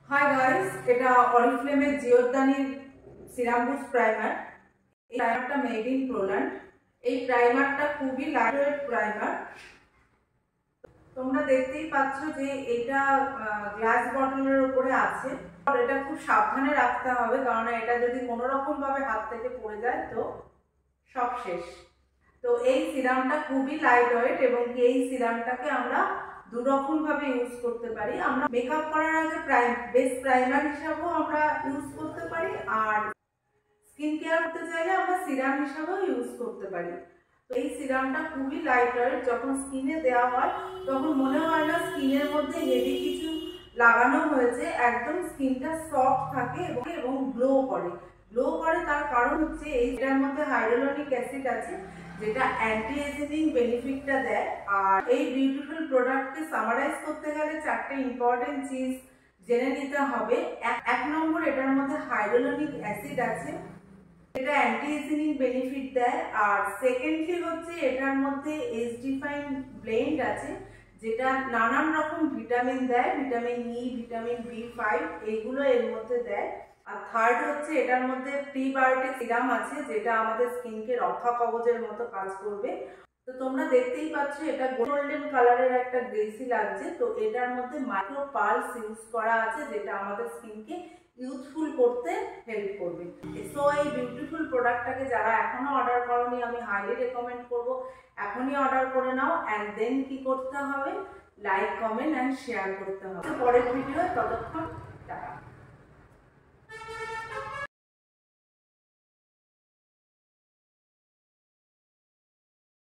Hi guys, এটা অরিফ্লেমের জিওরদানির serum boost primer. এই প্রাইমারটা made in Poland. এই প্রাইমারটা খুবই লাইটওয়েট প্রাইমার। তোমরা দেখতেই পাচ্ছ যে এটা গ্লাস বটলের উপরে আছে। এটা খুব সাবধানে রাখতে হবে, কারণ এটা যদি কোনো রকম ভাবে হাত থেকে পড়ে যায় তো সব শেষ। তো এই সিরামটা খুবই লাইটওয়েট এবং এই সিরামটাকে আমরা দুরকম ভাবে ইউজ করতে পারি। আমরা মেকআপ করার আগে বেস প্রাইমার হিসাবেও আমরা ইউজ করতে পারি, আর স্কিন কেয়ার করতে চাইলে আমরা সিরাম হিসাবেও ইউজ করতে পারি। তো এই সিরামটা খুবই লাইটওয়েট, যখন স্কিনে দেওয়া হয় তখন মনে হয় না স্কিনের মধ্যে হেভি কিছু লাগানো হয়েছে। একদম স্কিনটা সফট থাকে এবং গ্লো করে। তার কারণ হচ্ছে এইটার মধ্যে হাইড্রোলনিক অ্যাসিড আছে, যেটা অ্যান্টি এজিং বেনিফিটটা দেয়। আর এই বিউটিফুল প্রোডাক্টকে সামারাইজ করতে গেলে চারটে ইম্পর্টেন্ট চিজ জেনে নিতে হবে। এক নম্বর, এটার মধ্যে হাইড্রোলনিক অ্যাসিড আছে, এটা অ্যান্টি এজিং বেনিফিট দেয়। আর সেকেন্ডলি হচ্ছে এটার মধ্যে এসডিফাইন ব্লেন্ড আছে, যেটা নানান রকম ভিটামিন দেয়, ভিটামিন ই, ভিটামিন বি5 এইগুলো এর মধ্যে দেয়। আর থার্ড হচ্ছে এটার মধ্যে প্রিবায়োটিক সিরাম আছে, যেটা আমাদের স্কিনকে রক্ষা কবচের মতো কাজ করবে। তো তোমরা দেখতেই পাচ্ছ এটা গোল্ডেন কালারের একটা গ্রেসি লাগছে। তো এটার মধ্যে মাইক্রো পালস ইউজ করা আছে, যেটা আমাদের স্কিনকে ইউথফুল করতে হেল্প করবে। সো এই বিউটিফুল প্রোডাক্টটাকে যারা এখনো অর্ডার করোনি, আমি হাইলি রেকমেন্ড করব এখনই অর্ডার করে নাও। অ্যান্ড দেন কি করতে হবে, লাইক, কমেন্ট অ্যান্ড শেয়ার করতে হবে। পরের ভিডিও ততক্ষণ